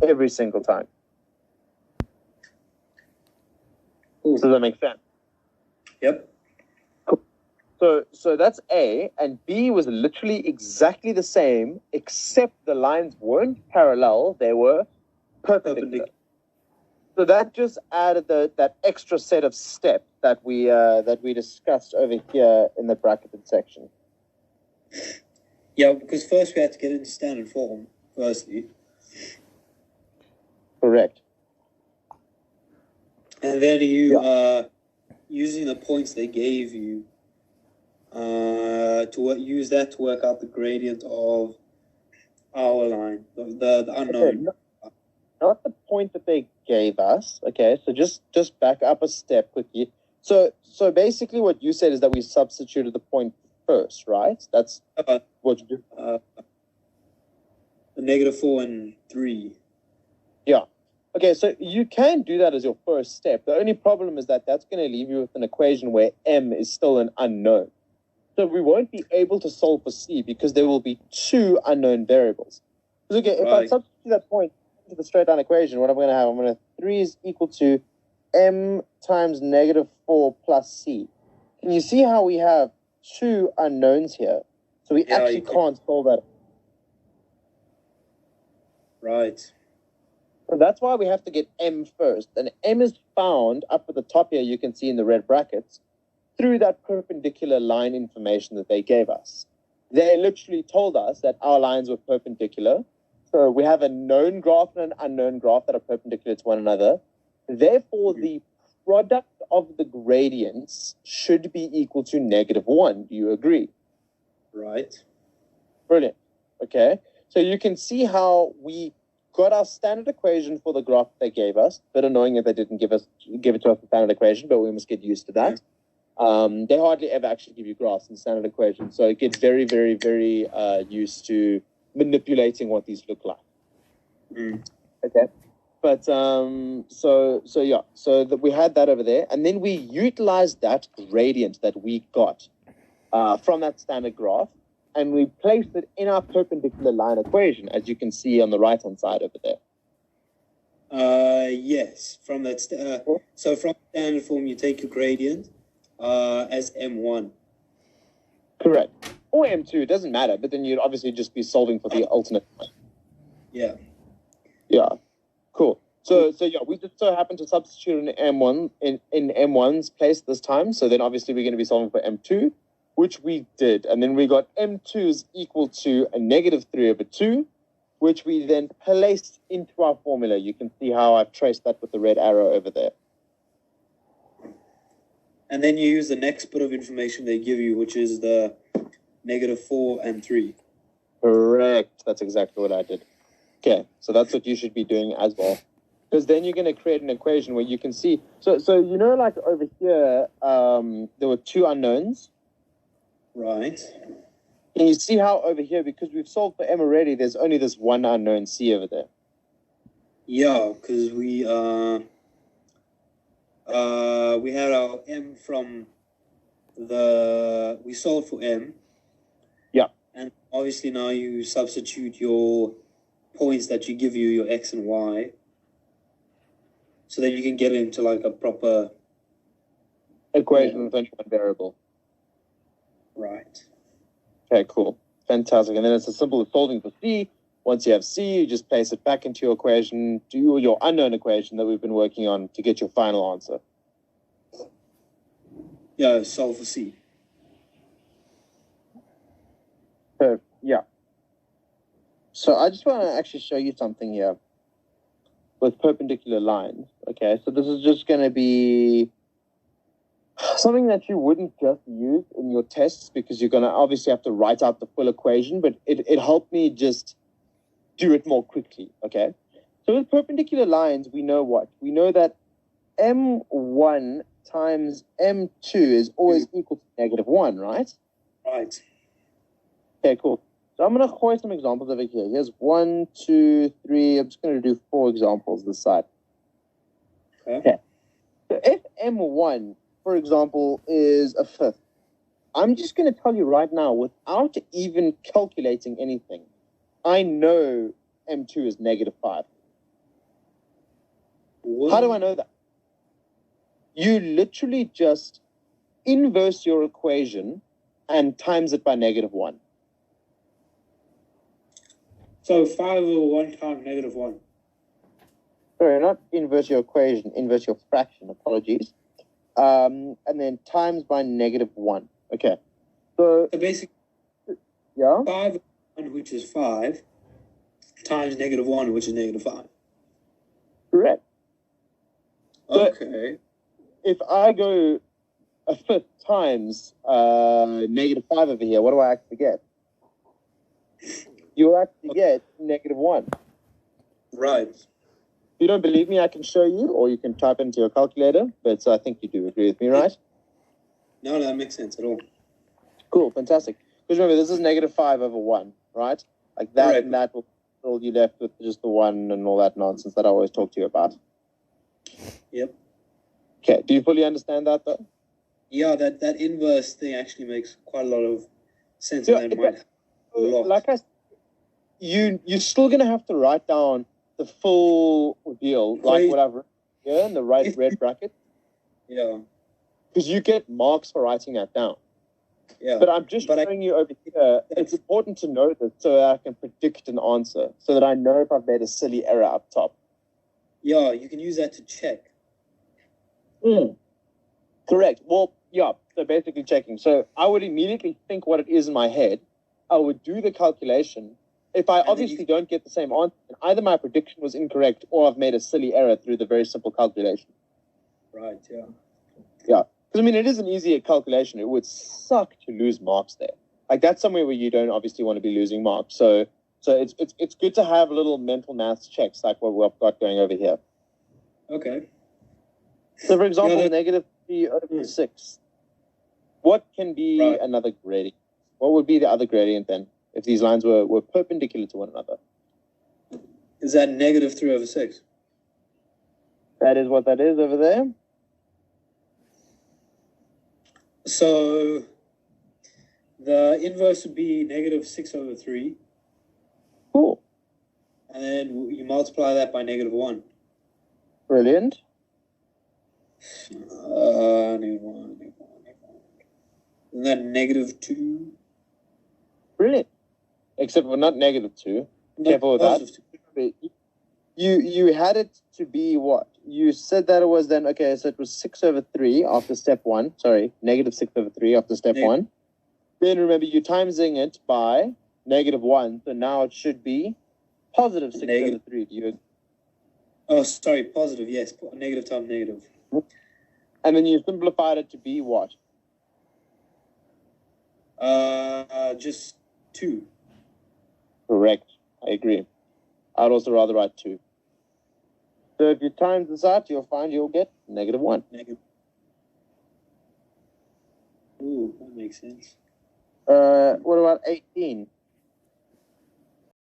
every single time. Cool. Does that make sense? Yep. So that's A, and B was literally exactly the same, except the lines weren't parallel, they were perpendicular. So that just added that extra set of steps that we discussed over here in the bracketed section. Yeah, because first we had to get into standard form, firstly. Correct. And then you, using the points they gave you, use that to work out the gradient of our line, the unknown. Okay, not the point that they gave us. Okay, so just back up a step quickly. So basically what you said is that we substituted the point first, right? That's what you do. The -4 and 3. Yeah. Okay, so you can do that as your first step. The only problem is that that's going to leave you with an equation where m is still an unknown. So we won't be able to solve for c because there will be two unknown variables. Okay, if I substitute that point into the straight line equation, what I'm going to have, I'm going to 3 is equal to m times -4 plus c. Can you see how we have two unknowns here? So we actually can't solve that. Right. So that's why we have to get m first. And m is found up at the top here, you can see in the red brackets, through that perpendicular line information that they gave us. They literally told us that our lines were perpendicular. So we have a known graph and an unknown graph that are perpendicular to one another. Therefore, the product of the gradients should be equal to -1. Do you agree? Right. Brilliant. Okay. So you can see how we got our standard equation for the graph they gave us. Bit annoying if they didn't give it to us the standard equation, but we must get used to that. They hardly ever actually give you graphs in standard equations, so get very, very, very used to manipulating what these look like. Okay, but so that we had that over there, and then we utilized that gradient that we got from that standard graph, and we placed it in our perpendicular line equation, as you can see on the right hand side over there. Yes, from that. So from standard form, you take your gradient as m1. Correct. Or m2, it doesn't matter, but then you'd obviously just be solving for the alternate one. Yeah. Yeah. Cool. So yeah, we just so happen to substitute an m1 in m1's place this time. So then obviously we're going to be solving for m2, which we did. And then we got m2 is equal to a -3/2, which we then placed into our formula. You can see how I've traced that with the red arrow over there. And then you use the next bit of information they give you, which is the -4 and 3. Correct. That's exactly what I did. Okay, so that's what you should be doing as well. Because then you're going to create an equation where you can see. So you know, like over here, there were two unknowns. Right. Can you see how over here, because we've solved for m already, there's only this one unknown c over there? Yeah, because we had our m from we solved for m. Yeah. And obviously now you substitute your points that you give you, your x and y, so that you can get into like a proper equation with only one variable. Right. Okay, cool. Fantastic. And then it's as simple as solving for c. Once you have c, you just place it back into your equation, do your unknown equation that we've been working on to get your final answer. Yeah, solve for c. Yeah. So I just want to actually show you something here with perpendicular lines. Okay, so this is just going to be something that you wouldn't just use in your tests because you're going to obviously have to write out the full equation, but it helped me just do it more quickly, okay? So with perpendicular lines, we know what? We know that m1 times m2 is always equal to -1, right? Right. Okay, cool. So I'm going to throw some examples over here. Here's 1, 2, 3. I'm just going to do 4 examples this side. Okay. So if m1, for example, is a fifth, I'm just going to tell you right now, without even calculating anything, I know m2 is -5. What? How do I know that? You literally just inverse your equation and times it by -1. So 5 over 1 times -1. Sorry, not inverse your equation, inverse your fraction, apologies. And then times by -1. Okay. So basically, yeah, 5 over 1, which is 5, times -1, which is -5. correct. So Okay. if I go a fifth times -5 over here, what do I actually get? You'll actually get -1. Right. If you don't believe me, I can show you, or you can type into your calculator, but I think you do agree with me, right? No, that makes sense at all. Cool, fantastic. Because remember, this is -5 over 1, right? Like that, Correct. and that will all you left with just the 1 and all that nonsense that I always talk to you about. Yep. Okay, do you fully understand that, though? Yeah, that inverse thing actually makes quite a lot of sense, Yeah, and that might help a lot. like I said, you're still going to have to write down the full deal, like what I've written here in the red bracket, Yeah. because you get marks for writing that down. Yeah. But I'm just showing you over here, it's important to know this so that I can predict an answer, so that I know if I've made a silly error up top. Yeah, you can use that to check. Correct. Well, yeah, so basically checking. So I would immediately think what it is in my head. I would do the calculation. If I obviously don't get the same answer, either my prediction was incorrect or I've made a silly error through the very simple calculation. Right, yeah. Yeah. Because, I mean, it is an easier calculation. It would suck to lose marks there. Like, that's somewhere where you don't obviously want to be losing marks. So it's good to have little mental maths checks like what we've got going over here. Okay. So, for example, -3 over 6. What can be another gradient? What would be the other gradient then, if these lines were perpendicular to one another? Is that -3 over 6? That is what that is over there. So the inverse would be -6 over 3. Cool. And then you multiply that by -1. Brilliant. And then -2. Brilliant. Except for not -2. Careful with that. You had it to be what? You said that it was then, okay, so it was 6 over 3 after step 1. Sorry, -6 over 3 after step 1. Then remember, you're timesing it by -1. So now it should be positive 6 over 3. Do you? Oh, sorry, positive, yes. Negative times negative. And then you simplified it to be what? Just 2. Correct. I agree. I'd also rather write 2. So if you times this out, you'll find you'll get -1. Ooh, that makes sense. What about 18?